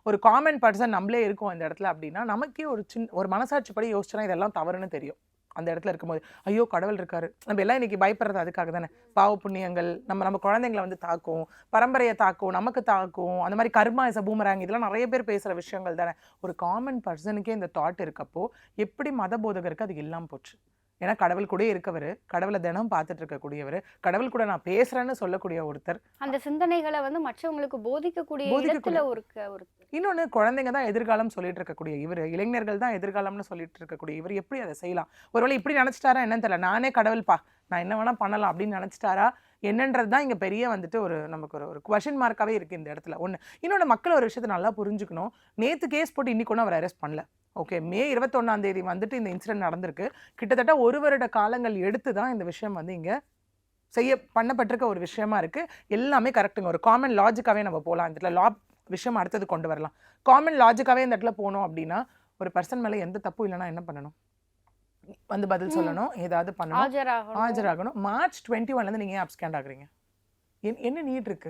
ஒரு common person நம்மளே இருக்கோம் இந்த இடத்துல அப்படின்னா நமக்கே ஒரு மனசாட்சி படி யோசிச்சோன்னா இதெல்லாம் தவறுன்னு தெரியும். அந்த இடத்துல இருக்கும்போது ஐயோ கடவுள் இருக்காரு, நம்ம எல்லாம் இன்னைக்கு பயப்படுறது அதுக்காக தானே. பாவ புண்ணியங்கள் நம்ம நம்ம குழந்தைங்களை வந்து தாக்கும், பரம்பரையை தாக்கும், நமக்கு தாக்கும், அந்த மாதிரி கர்மா இஸ் அ பூமராங், இதெல்லாம் நிறைய பேர் பேசுற விஷயங்கள் தானே. ஒரு காமன் பர்சனுக்கே இந்த தாட் இருக்கப்போ எப்படி மத போதகருக்கு அது இல்லாம போச்சு? ஏன்னா கடவுள் கூட இருக்கவர், கடவுளை தினம் பார்த்துட்டு இருக்கக்கூடியவர், கடவுள் கூட நான் பேசுறேன்னு சொல்லக்கூடிய ஒருத்தர். அந்த சிந்தனைகளை வந்து மற்றவங்களுக்கு போதிக்கக்கூடிய போதிக்கக்கூடிய இடத்துல ஒரு இன்னொன்னு, குழந்தைங்க தான் எதிர்காலம் சொல்லிட்டு இருக்கக்கூடிய இவர், இளைஞர்கள் தான் எதிர்காலம்னு சொல்லிட்டு இருக்கக்கூடிய இவர் எப்படி அதை செய்யலாம்? ஒருவேளை இப்படி நினைச்சிட்டாரா என்னன்னு தெரியல. நானே கடவுள்பா, நான் என்ன வேணா பண்ணலாம் அப்படின்னு நினைச்சிட்டாரா என்னன்றது தான் இங்க பெரிய வந்துட்டு ஒரு நமக்கு ஒரு கொஷின் மார்க்காவே இருக்கு இந்த இடத்துல. ஒண்ணு. இன்னொன்னு, மக்கள் ஒரு விஷயத்தை நல்லா புரிஞ்சுக்கணும். நேத்து கேஸ் போட்டு இன்னைக்கு ஒன்றும் அவர் அரெஸ்ட் பண்ணல. ஓகே, மே 21ஆம் தேதி வந்துட்டு இந்த இன்சிடென்ட் நடந்திருக்கு. கிட்டத்தட்ட 1 வருட காலங்கள் எடுத்து தான் இந்த விஷயம் வந்து இங்க பண்ணப்பட்டிருக்க ஒரு விஷயமா இருக்கு. எல்லாமே கரெக்டுங்க. ஒரு காமன் லாஜிக்காவே நம்ம போகலாம். இந்த இடத்துல விஷயம் அடுத்தது கொண்டு வரலாம். காமன் லாஜிக்காவே இந்த இடத்துல போனோம் அப்படின்னா, ஒரு பர்சன் மேல எந்த தப்பும் இல்லைன்னா என்ன பண்ணணும்? வந்து பதில் சொல்லணும், ஏதாவது பண்ணணும், ஆஜராகணும். ஆஜராகணும். மார்ச் 21ல இருந்து நீங்க ஏன் அப்ஸ்கேண்ட் ஆகுறீங்க? என்ன நீட் இருக்கு?